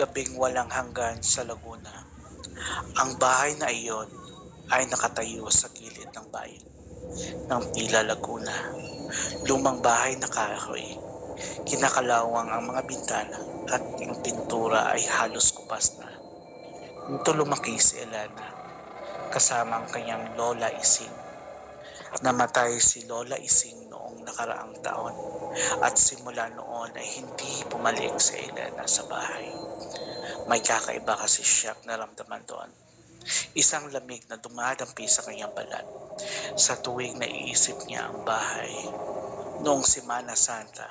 Gabing walang hanggan sa Laguna. Ang bahay na iyon ay nakatayo sa gilid ng bayan ng Tila, Laguna. Lumang bahay na kahoy. Kinakalawang ang mga bintana at ang pintura ay halos kupas na. Nito lumaki si Elena kasama ang kanyang Lola Ising. Namatay si Lola Ising noong nakaraang taon at simula noon ay hindi pumalik si Elena sa bahay. May kakaiba kasi siyang naramdaman doon. Isang lamig na dumadampi sa kanyang balat sa tuwing naiisip niya ang bahay. Noong Semana Santa,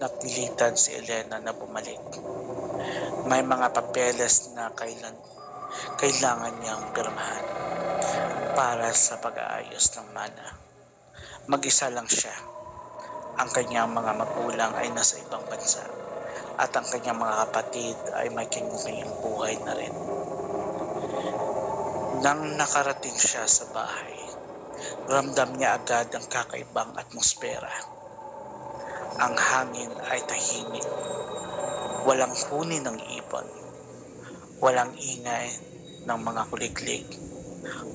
napilitan si Elena na bumalik. May mga papeles na kailangan niyang pirmahan para sa pag-aayos ng mana. Mag-isa lang siya. Ang kanyang mga magulang ay nasa ibang bansa at ang kanyang mga kapatid ay may kanyang buhay na rin. Nang nakarating siya sa bahay, ramdam niya agad ang kakaibang atmosfera. Ang hangin ay tahimik, walang huni ng ibon, walang ingay ng mga kuliglig.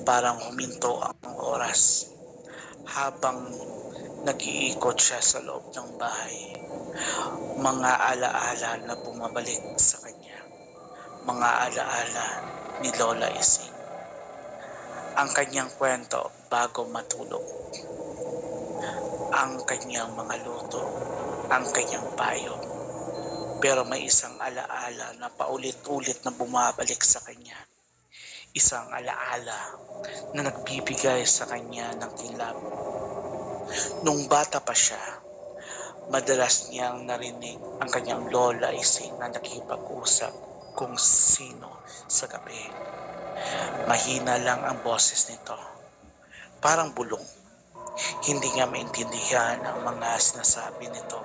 Parang huminto ang oras. Habang nag-iikot siya sa loob ng bahay, mga alaala na bumabalik sa kanya, mga alaala ni Lola Ising. Ang kanyang kwento bago matulog, ang kanyang mga luto, ang kanyang payo. Pero may isang alaala na paulit-ulit na bumabalik sa kanya. Isang alaala na nagbibigay sa kanya ng kilab. Nung bata pa siya, madalas niyang narinig ang kanyang Lola Ising na nakipag-usap kung sino sa gabi. Mahina lang ang boses nito, parang bulong. Hindi niya maintindihan ang mga sinasabi nito,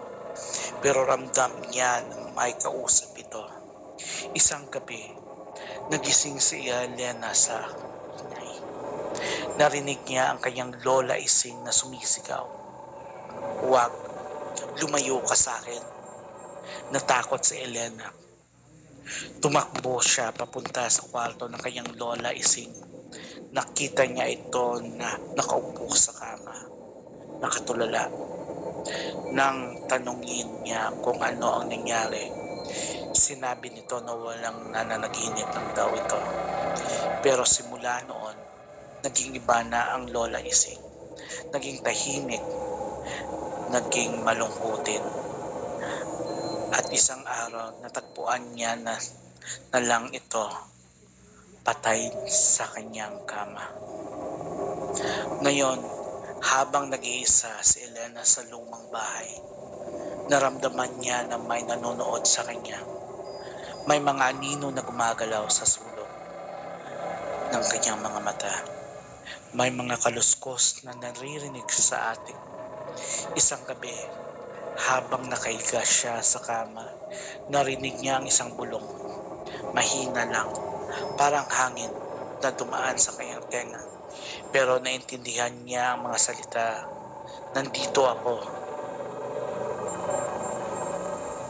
pero ramdam niya na may kausap ito. Isang gabi, nagising si Elena sa ingay. Narinig niya ang kanyang Lola Ising na sumisigaw, "Huwag, lumayo ka sa akin." Natakot si Elena. Tumakbo siya papunta sa kwarto ng kanyang Lola Ising. Nakita niya ito na nakaupo sa kama, nakatulala. Nang tanungin niya kung ano ang nangyari, sinabi nito na walang nananaginip lang daw ito. Pero simula noon, naging iba na ang Lola Ising. Naging tahimik, naging malungkutin. At isang araw, natagpuan niya na lang ito patay sa kanyang kama. Ngayon, habang nag-iisa si Elena sa lumang bahay, naramdaman niya na may nanonood sa kanya. May mga anino na gumagalaw sa sulok ng kanyang mga mata. May mga kaluskos na naririnig sa ating. Isang gabi, habang nakahiga siya sa kama, narinig niya ang isang bulong. Mahina lang, parang hangin na dumaan sa kanyang tenga. Pero naintindihan niya ang mga salita, "Nandito ako."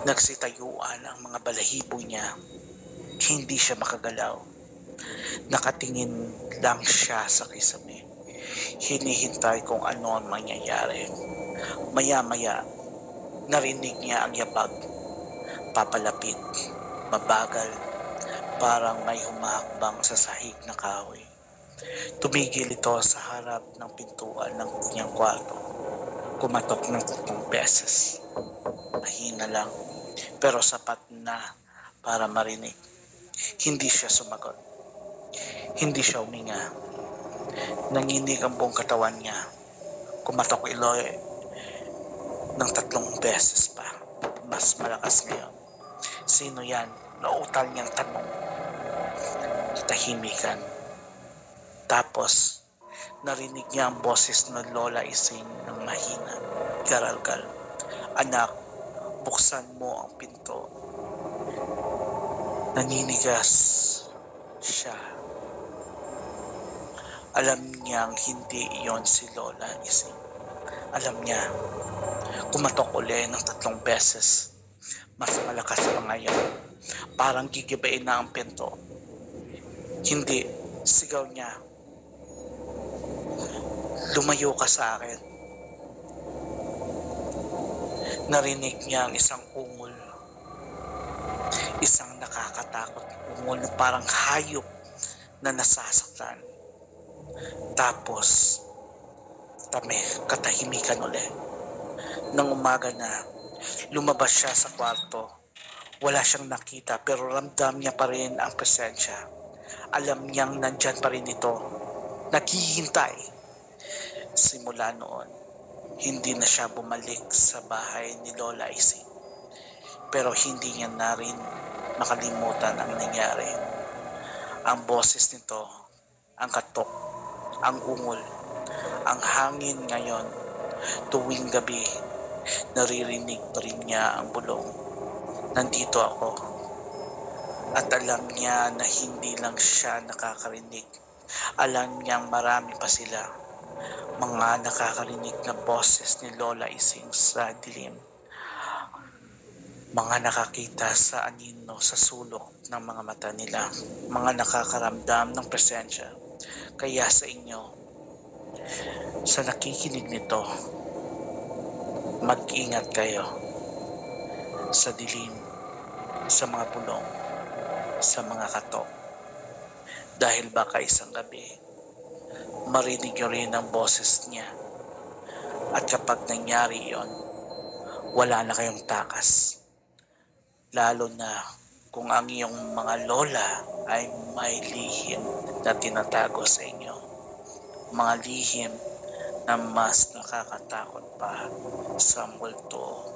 Nagsitayuan ang mga balahibo niya. Hindi siya makagalaw. Nakatingin lang siya sa kisame. Hinihintay kung ano ang mangyayari. Maya-maya, narinig niya ang yabag. Papalapit, mabagal, parang may humahakbang sa sahig na kahoy. Tumigil ito sa harap ng pintuan ng kanyang kwarto. Kumatok ng 3 beses. Mahina lang, pero sapat na para marinig. Hindi siya sumagot. Hindi siya huminga. Nanginig ang buong katawan niya. Kumatok Eloy ng 3 beses pa. Mas malakas ngayon. "Sino yan?" Nauutal niyang tanong. Tahimikan. Tapos, narinig niya ang boses ng Lola Ising ng mahina. Garalgal, "Anak, buksan mo ang pinto." Naninigas siya. Alam niyang hindi iyon si Lola Ising. Alam niya. Kumatok uli ng 3 beses. Mas malakas pa ngayon. parang gigibain na ang pinto. Hindi, sigaw niya. Lumayo ka sa akin. Narinig niya ang isang ungol. Isang nakakatakot na ungol na parang hayop na nasasaktan. Tapos, katahimikan uli. Nang umaga na, lumabas siya sa kwarto. Wala siyang nakita pero ramdam niya pa rin ang presensya. Alam niyang nandyan pa rin ito. Naghihintay. Simula noon, hindi na siya bumalik sa bahay ni Lola Ising. Pero hindi niya na rin makalimutan ang nangyari. Ang boses nito, ang katok, ang ungol, ang hangin ngayon, tuwing gabi, naririnig pa rin niya ang bulong. Nandito ako. At alam niya na hindi lang siya nakakarinig. Alam niyang marami pa sila. Mga nakakarinig na boses ni Lola Ising sa dilim. Mga nakakita sa anino sa sulok ng mga mata nila. Mga nakakaramdam ng presensya. Kaya sa inyo, sa nakikinig nito, mag-ingat kayo sa dilim, sa mga bulong, sa mga katok. Dahil baka isang gabi, marinig nyo rin ang boses niya. At kapag nangyari yon, wala na kayong takas. Lalo na kung ang iyong mga lola ay may lihim na tinatago sa inyo. Mga lihim na mas nakakatakot pa sa multo